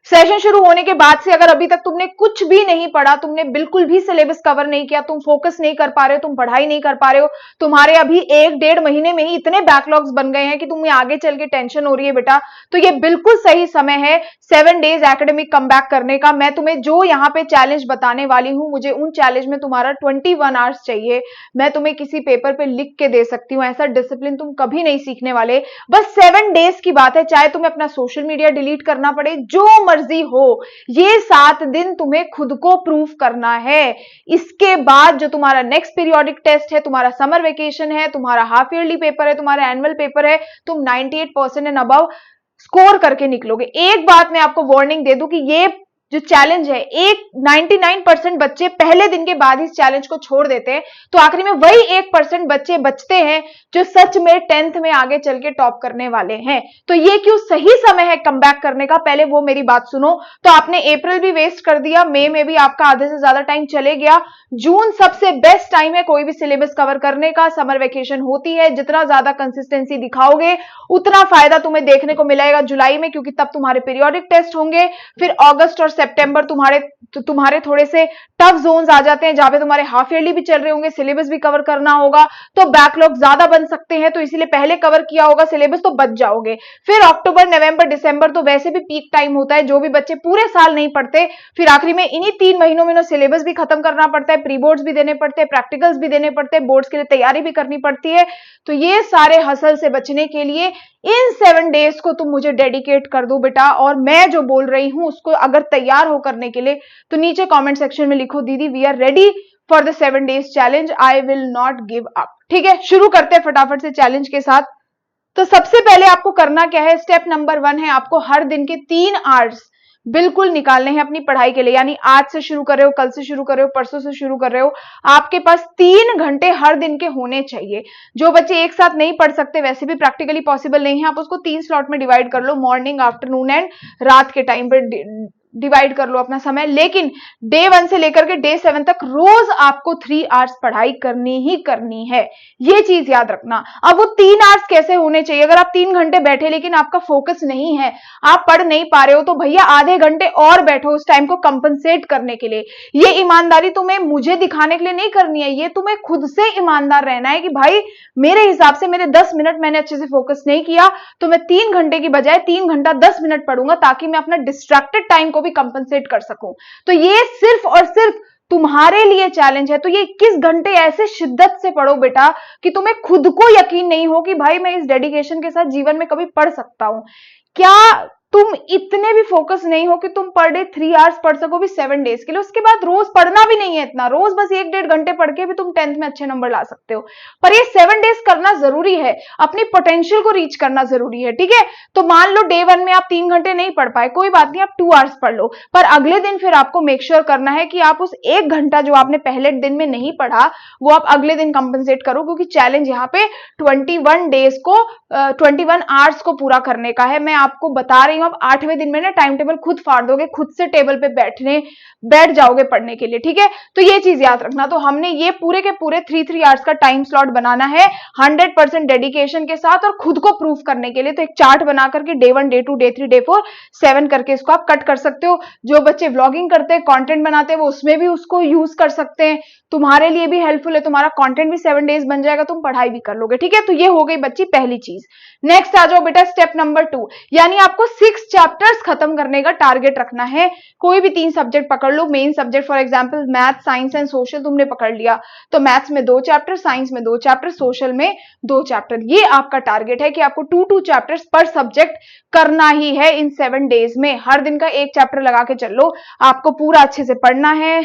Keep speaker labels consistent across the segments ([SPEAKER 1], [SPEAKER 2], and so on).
[SPEAKER 1] Session शुरू होने के बाद से अगर अभी तक तुमने कुछ भी नहीं पढ़ा, तुमने बिल्कुल भी सिलेबस कवर नहीं किया, तुम फोकस नहीं कर पा रहे हो, तुम पढ़ाई नहीं कर पा रहे हो, तुम्हारे अभी 1-1.5 महीने में ही इतने बैकलॉग्स बन गए हैं कि तुम्हें आगे चल के टेंशन हो रही है बेटा, तो ये बिल्कुल सही समय है 7 डेज एकेडमिक कम बैक करने का। मैं तुम्हें जो यहाँ पे चैलेंज बताने वाली हूँ, मुझे उन चैलेंज में तुम्हारा 21 आवर्स चाहिए। मैं तुम्हें किसी पेपर पे लिख के दे सकती हूँ, ऐसा डिसिप्लिन तुम कभी नहीं सीखने वाले। बस 7 डेज की बात है, चाहे तुम्हें अपना सोशल मीडिया डिलीट करना पड़े, जो मर्जी हो, ये 7 दिन तुम्हें खुद को प्रूफ करना है। इसके बाद जो तुम्हारा नेक्स्ट पीरियोडिक टेस्ट है, तुम्हारा समर वेकेशन है, तुम्हारा हाफ ईयरली पेपर है, तुम्हारा एनुअल पेपर है, तुम 98% एंड अबव स्कोर करके निकलोगे। एक बात मैं आपको वार्निंग दे दूं कि ये जो चैलेंज है, एक 99% बच्चे पहले दिन के बाद इस चैलेंज को छोड़ देते हैं, तो आखिरी में वही 1% बच्चे बचते हैं जो सच में 10th में आगे चल के टॉप करने वाले हैं। तो ये क्यों सही समय है कम बैक करने का, पहले वो मेरी बात सुनो। तो आपने अप्रैल भी वेस्ट कर दिया, मई में भी आपका आधे से ज्यादा टाइम चले गया, जून सबसे बेस्ट टाइम है कोई भी सिलेबस कवर करने का। समर वेकेशन होती है, जितना ज्यादा कंसिस्टेंसी दिखाओगे उतना फायदा तुम्हें देखने को मिलेगा जुलाई में, क्योंकि तब तुम्हारे पीरियोडिक टेस्ट होंगे। फिर अगस्त और सितंबर तुम्हारे थोड़े से टफ जोन्स आ जाते हैं, जहां पे तुम्हारे हाफ ईयरली भी चल रहे होंगे, सिलेबस भी कवर करना होगा, तो बैकलॉग ज्यादा बन सकते हैं, तो इसीलिए पहले कवर किया होगा सिलेबस तो बच जाओगे। फिर अक्टूबर, नवंबर, दिसंबर तो वैसे भी पीक टाइम होता है, जो भी बच्चे पूरे साल नहीं पढ़ते, फिर आखिरी में इन्हीं 3 महीनों में सिलेबस भी खत्म करना पड़ता है, प्री बोर्ड्स भी देने पड़ते हैं, प्रैक्टिकल्स भी देने पड़ते हैं, बोर्ड्स के लिए तैयारी भी करनी पड़ती है। तो ये सारे हसल से बचने के लिए इन 7 डेज को तुम मुझे डेडिकेट कर दो बेटा, और मैं जो बोल रही हूं उसको अगर तैयार हो करने के लिए तो नीचे कमेंट सेक्शन में लिखो, दीदी we are ready for the 7 days challenge, I will not give up. ठीक है, शुरू करते हैं फटाफट से चैलेंज के साथ। तो सबसे पहले आपको करना क्या है, स्टेप नंबर 1 है आपको हर दिन के 3 आवर्स बिल्कुल निकालने हैं अपनी पढ़ाई के लिए। यानी आज से शुरू कर रहे हो, कल से शुरू कर रहे हो, परसों से शुरू कर रहे हो, आपके पास 3 घंटे हर दिन के होने चाहिए। जो बच्चे एक साथ नहीं पढ़ सकते, वैसे भी प्रैक्टिकली पॉसिबल नहीं है, आप उसको 3 स्लॉट में डिवाइड कर लो, मॉर्निंग, आफ्टरनून एंड रात के टाइम पर डिवाइड कर लो अपना समय। लेकिन डे 1 से लेकर के डे 7 तक रोज आपको 3 आवर्स पढ़ाई करनी ही करनी है, ये चीज याद रखना। अब वो 3 आवर्स कैसे होने चाहिए, अगर आप 3 घंटे बैठे लेकिन आपका फोकस नहीं है, आप पढ़ नहीं पा रहे हो, तो भैया आधे घंटे और बैठो उस टाइम को कंपनसेट करने के लिए। ये ईमानदारी तुम्हें मुझे दिखाने के लिए नहीं करनी है, ये तुम्हें खुद से ईमानदार रहना है कि भाई मेरे हिसाब से मेरे 10 मिनट मैंने अच्छे से फोकस नहीं किया, तो मैं 3 घंटे की बजाय 3 घंटा 10 मिनट पढ़ूंगा, ताकि मैं अपना डिस्ट्रैक्टेड टाइम को भी कंपनसेट कर सकूं। तो ये सिर्फ और सिर्फ तुम्हारे लिए चैलेंज है। तो ये 21 घंटे ऐसे शिद्दत से पढ़ो बेटा कि तुम्हें खुद को यकीन नहीं हो कि भाई मैं इस डेडिकेशन के साथ जीवन में कभी पढ़ सकता हूं। क्या तुम इतने भी फोकस नहीं हो कि तुम पर डे 3 आवर्स पढ़ सको भी 7 डेज के लिए? उसके बाद रोज पढ़ना भी नहीं है इतना, रोज बस 1-1.5 घंटे पढ़ के भी तुम 10th में अच्छे नंबर ला सकते हो। पर ये 7 डेज करना जरूरी है, अपनी पोटेंशियल को रीच करना जरूरी है। ठीक है, तो मान लो डे 1 में आप 3 घंटे नहीं पढ़ पाए, कोई बात नहीं, आप 2 आवर्स पढ़ लो, पर अगले दिन फिर आपको मेक श्योर करना है कि आप उस 1 घंटा जो आपने पहले दिन में नहीं पढ़ा वो आप अगले दिन कंपनसेट करो, क्योंकि चैलेंज यहाँ पे 21 डेज को 21 आवर्स को पूरा करने का है। मैं आपको बता रही हूं, आप 8वें दिन में ना टाइम टेबल खुद फाड़ दोगे, खुद से टेबल पे बैठ जाओगे पढ़ने के लिए। ठीक है, तो ये चीज याद रखना। तो हमने ये पूरे के पूरे 3 आवर्स का टाइम स्लॉट बनाना है 100% डेडिकेशन के साथ और खुद को प्रूफ करने के लिए। तो एक चार्ट बना करके डे 1, डे 2, डे 3, डे 4, 7 करके इसको आप कट कर सकते हो। जो बच्चे व्लॉगिंग करते हैं, कंटेंट बनाते हैं, वो उसमें भी उसको यूज कर सकते हैं, तुम्हारे लिए भी हेल्पफुल है, तुम्हारा कंटेंट भी 7 डेज बन जाएगा, तुम पढ़ाई भी कर लोगे। ठीक है, तो ये हो गई बच्ची पहली चीज। नेक्स्ट आ जाओ बेटा स्टेप नंबर 2, यानी आपको 6 चैप्टर्स खत्म करने का टारगेट रखना है। कोई भी 3 सब्जेक्ट पकड़ लो, main subject for example math, science and social तुमने पकड़ लिया, तो मैथ्स में 2 चैप्टर, साइंस में 2 चैप्टर, सोशल में 2 चैप्टर। ये आपका टारगेट है कि आपको 2 चैप्टर्स पर सब्जेक्ट करना ही है इन 7 डेज में। हर दिन का 1 चैप्टर लगा के चल लो, आपको पूरा अच्छे से पढ़ना है।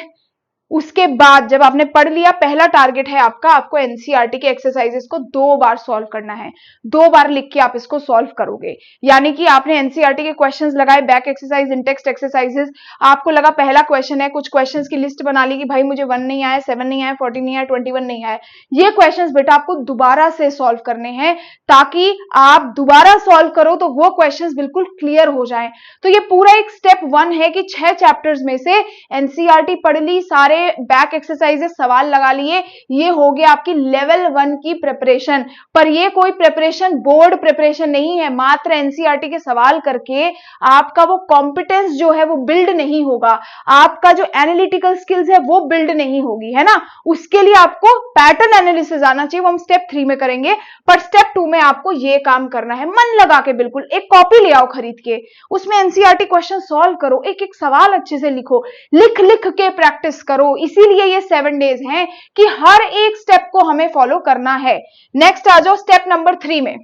[SPEAKER 1] उसके बाद जब आपने पढ़ लिया, पहला टारगेट है आपका, आपको एनसीईआरटी के एक्सरसाइजेस को 2 बार सॉल्व करना है। 2 बार लिख के आप इसको सॉल्व करोगे, यानी कि आपने एनसीईआरटी के क्वेश्चंस लगाए, बैक एक्सरसाइज, इंटेक्स्ट एक्सरसाइजेस, आपको लगा पहला क्वेश्चन है, कुछ क्वेश्चंस की लिस्ट बना ली कि भाई मुझे 1 नहीं आया, 7 नहीं आया, 14 नहीं आया, 21 नहीं आया। ये क्वेश्चंस बेटा आपको दोबारा से सॉल्व करने हैं, ताकि आप दोबारा सॉल्व करो तो वो क्वेश्चंस बिल्कुल क्लियर हो जाए। तो ये पूरा एक स्टेप 1 है कि 6 चैप्टर्स में से एनसीईआरटी पढ़ ली, सारे सारे बैक एक्सरसाइजेस सवाल लगा लिए, ये हो गया आपकी लेवल 1 की प्रिपरेशन। पर ये कोई प्रिपरेशन बोर्ड प्रिपरेशन नहीं है, मात्र एनसीईआरटी के सवाल करके आपका वो कॉम्पिटेंस जो है वो बिल्ड नहीं होगा, आपका जो एनालिटिकल स्किल्स है वो बिल्ड नहीं होगी, है ना। उसके लिए आपको पैटर्न एनालिसिस आना चाहिए, वो हम स्टेप 3 में करेंगे। पर स्टेप 2 में आपको ये काम करना है, मन लगा के, बिल्कुल एक कॉपी ले आओ खरीद के, उसमें एनसीईआरटी क्वेश्चन सॉल्व करो, एक एक सवाल अच्छे से लिखो, लिख लिख के प्रैक्टिस करो। इसीलिए ये 7 डेज हैं कि हर एक स्टेप को हमें फॉलो करना है। नेक्स्ट आ जाओ स्टेप नंबर 3 में,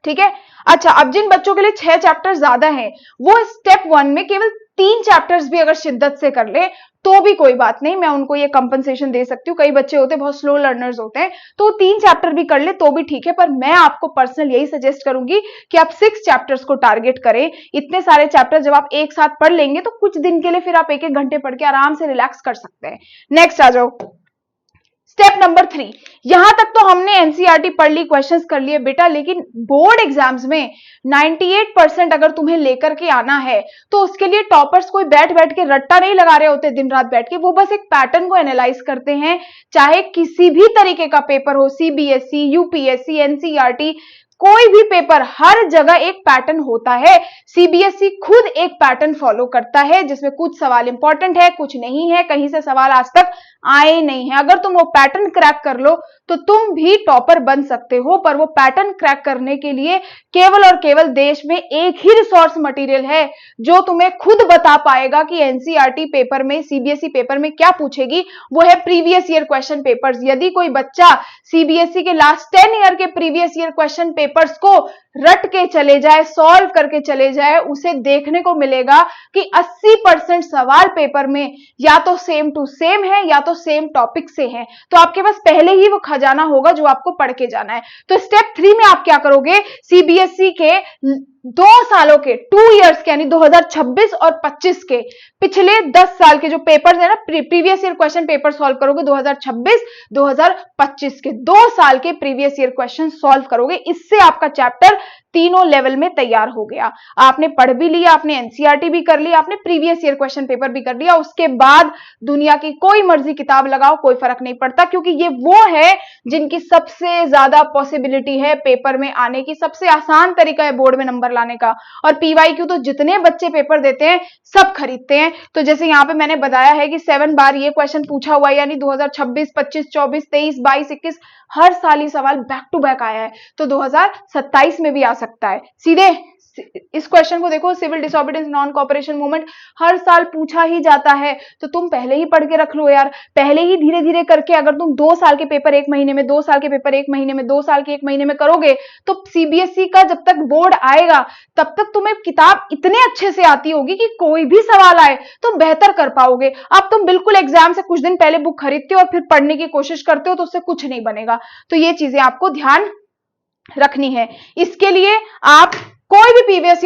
[SPEAKER 1] ठीक है। अच्छा, अब जिन बच्चों के लिए 6 चैप्टर ज्यादा हैं, वो स्टेप 1 में केवल 3 चैप्टर्स भी अगर शिद्दत से कर ले तो भी कोई बात नहीं, मैं उनको ये कंपनसेशन दे सकती हूँ। कई बच्चे होते हैं बहुत स्लो लर्नर्स होते हैं, तो 3 चैप्टर भी कर ले तो भी ठीक है। पर मैं आपको पर्सनल यही सजेस्ट करूंगी कि आप 6 चैप्टर्स को टारगेट करें। इतने सारे चैप्टर जब आप एक साथ पढ़ लेंगे तो कुछ दिन के लिए फिर आप 1-1 घंटे पढ़ के आराम से रिलैक्स कर सकते हैं। नेक्स्ट आ जाओ स्टेप नंबर 3। यहां तक तो हमने एनसीईआरटी पढ़ ली, क्वेश्चंस कर लिए बेटा, लेकिन बोर्ड एग्जाम्स में 98% अगर तुम्हें लेकर के आना है तो उसके लिए टॉपर्स कोई बैठ बैठ के रट्टा नहीं लगा रहे होते दिन रात बैठ के, वो बस एक पैटर्न को एनालाइज करते हैं। चाहे किसी भी तरीके का पेपर हो, सीबीएसई, यूपीएससी, एनसीईआरटी, कोई भी पेपर, हर जगह एक पैटर्न होता है। सीबीएसई खुद एक पैटर्न फॉलो करता है जिसमें कुछ सवाल इंपॉर्टेंट है, कुछ नहीं है, कहीं से सवाल आज तक आए नहीं है। अगर तुम वो पैटर्न क्रैक कर लो तो तुम भी टॉपर बन सकते हो। पर वो पैटर्न क्रैक करने के लिए केवल और केवल देश में एक ही रिसोर्स मटेरियल है जो तुम्हें खुद बता पाएगा कि एनसीईआरटी पेपर में, सीबीएसई पेपर में क्या पूछेगी, वो है प्रीवियस ईयर क्वेश्चन पेपर्स। यदि कोई बच्चा सीबीएसई के लास्ट 10 ईयर के प्रीवियस ईयर क्वेश्चन पेपर्स को रट के चले जाए, सॉल्व करके चले जाए, उसे देखने को मिलेगा कि 80% सवाल पेपर में या तो सेम टू सेम है या तो सेम टॉपिक से है। तो आपके पास पहले ही वो खजाना होगा जो आपको पढ़ के जाना है। तो स्टेप 3 में आप क्या करोगे, सीबीएसई के 2 सालों के, 2 इयर्स के, यानी 2026 और 25 के पिछले 10 साल के जो पेपर्स है ना, previous year question paper solve करोगे। 2026 2025 के 2 साल के प्रीवियस ईयर क्वेश्चन सॉल्व करोगे। इससे आपका चैप्टर तीनों लेवल में तैयार हो गया। आपने पढ़ भी लिया, आपने एनसीईआरटी भी कर लिया, आपने प्रीवियस ईयर क्वेश्चन पेपर भी कर लिया। उसके बाद दुनिया की कोई मर्जी किताब लगाओ, कोई फर्क नहीं पड़ता, क्योंकि ये वो है जिनकी सबसे ज्यादा पॉसिबिलिटी है पेपर में आने की, सबसे आसान तरीका है बोर्ड में नंबर लाने का। और पीवाईक्यू तो जितने बच्चे पेपर देते हैं सब खरीदते हैं। तो जैसे यहां पे मैंने बताया है कि 7 बार ये क्वेश्चन पूछा हुआ है, यानी 2026, 25, 24, 23, 22, 21 हर साल ही सवाल बैक टू बैक आया है। तो 2027 में भी आ सकता है। सीधे इस क्वेश्चन को देखो, civil disobedience non cooperation movement हर साल पूछा ही जाता है। तो तुम पहले ही पढ़ के रख लो यार, पहले ही धीरे धीरे करके अगर तुम 2 साल के पेपर 1 महीने में, 2 साल के पेपर 1 महीने में, 2 साल के 1 महीने में करोगे तो सीबीएसई का जब तक बोर्ड आएगा तब तक तुम्हें किताब इतने अच्छे से आती होगी कि कोई भी सवाल आए तुम बेहतर कर पाओगे। अब तुम बिल्कुल एग्जाम से कुछ दिन पहले बुक खरीदते हो और फिर पढ़ने की कोशिश करते हो तो उससे कुछ नहीं बनेगा। तो ये चीजें आपको ध्यान रखनी है। इसके लिए आप कोई भी previous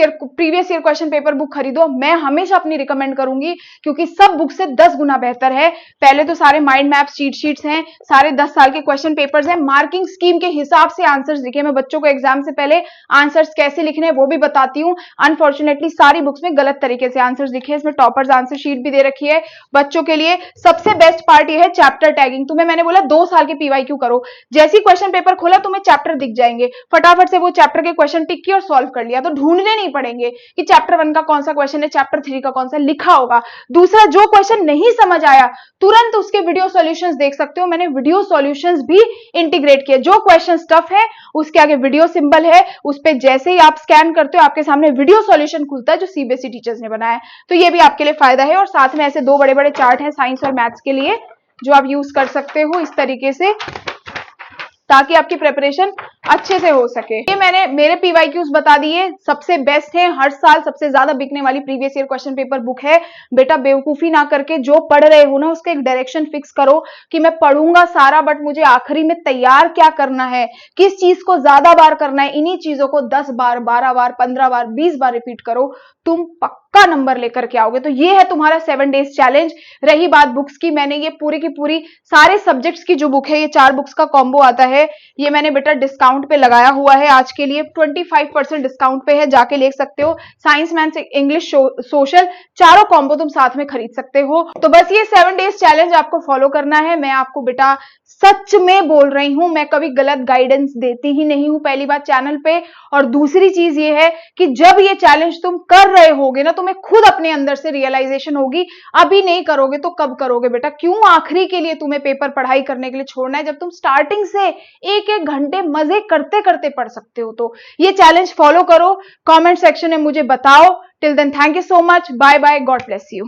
[SPEAKER 1] year question paper book खरीदो, मैं हमेशा अपनी रिकमेंड करूंगी, क्योंकि सब बुक से 10 गुना बेहतर है। पहले तो सारे माइंड मैप चीट शीट्स हैं, सारे 10 साल के क्वेश्चन पेपर्स हैं, मार्किंग स्कीम के हिसाब से आंसर्स लिखे। मैं बच्चों को एग्जाम से पहले आंसर्स कैसे लिखने हैं वो भी बताती हूँ। अनफॉर्चुनेटली सारी बुक्स में गलत तरीके से आंसर्स लिखे हैं। इसमें टॉपर्स आंसर शीट भी दे रखी है बच्चों के लिए। सबसे बेस्ट पार्ट ये है चैप्टर टैगिंग। तुम्हें मैंने बोला 2 साल के पीवाईक्यू करो, जैसी क्वेश्चन पेपर खोला तुम्हें चैप्टर दिख जाएंगे, फटाफट से वो चैप्टर के क्वेश्चन टिक किए और सॉल्व कर लिया। तो ढूंढने नहीं पड़ेंगे कि चैप्टर 1 का कौन सा क्वेश्चन है, चैप्टर 3 का कौन सा, लिखा होगा। दूसरा, जो क्वेश्चन नहीं समझ आया तुरंत उसके वीडियो सॉल्यूशंस देख सकते हो। मैंने वीडियो सॉल्यूशंस भी इंटीग्रेट किए। जो क्वेश्चन टफ है उसके आगे वीडियो सिंबल है, उस पे जैसे ही आप स्कैन करते हो आपके सामने वीडियो सॉल्यूशन खुलता है जो सीबीएसई टीचर्स ने बनाया है। तो ये भी आपके लिए फायदा है। और साथ में ऐसे 2 बड़े बड़े चार्ट हैं साइंस और मैथ्स के लिए जो आप यूज कर सकते हो इस तरीके से, ताकि आपकी प्रिपरेशन अच्छे से हो सके। ये मैंने मेरे पीवाईक्यूज बता दिए, सबसे बेस्ट है, हर साल सबसे ज्यादा बिकने वाली previous year question paper book है। बेटा बेवकूफी ना करके जो पढ़ रहे हो ना उसका एक डायरेक्शन फिक्स करो कि मैं पढ़ूंगा सारा, बट मुझे आखिरी में तैयार क्या करना है, किस चीज को ज्यादा बार करना है। इन्हीं चीजों को 10 बार, 12 बार, 15 बार, 20 बार रिपीट करो, तुम पक्का पक्का नंबर लेकर के आओगे। तो ये है तुम्हारा 7 डेज चैलेंज। रही बात बुक्स की, मैंने ये पूरी की पूरी सारे सब्जेक्ट्स की जो बुक है, ये 4 बुक्स का कॉम्बो आता है, ये मैंने बेटा डिस्काउंट पे लगाया हुआ है आज के लिए, 25% डिस्काउंट पे है, जाके ले सकते हो। साइंस, मैथ्स, इंग्लिश, सोशल, चारों कॉम्बो तुम साथ में खरीद सकते हो। तो बस ये 7 डेज चैलेंज आपको फॉलो करना है। मैं आपको बेटा सच में बोल रही हूं, मैं कभी गलत गाइडेंस देती ही नहीं हूं, पहली बात चैनल पे। और दूसरी चीज ये है कि जब ये चैलेंज तुम कर रहे होगे ना, तुम्हें खुद अपने अंदर से रियलाइजेशन होगी। अभी नहीं करोगे तो कब करोगे बेटा? क्यों आखिरी के लिए तुम्हें पेपर पढ़ाई करने के लिए छोड़ना है, जब तुम स्टार्टिंग से एक एक घंटे मजे करते करते पढ़ सकते हो? तो ये चैलेंज फॉलो करो, कॉमेंट सेक्शन में मुझे बताओ। Till then thank you so much, bye bye, God bless you.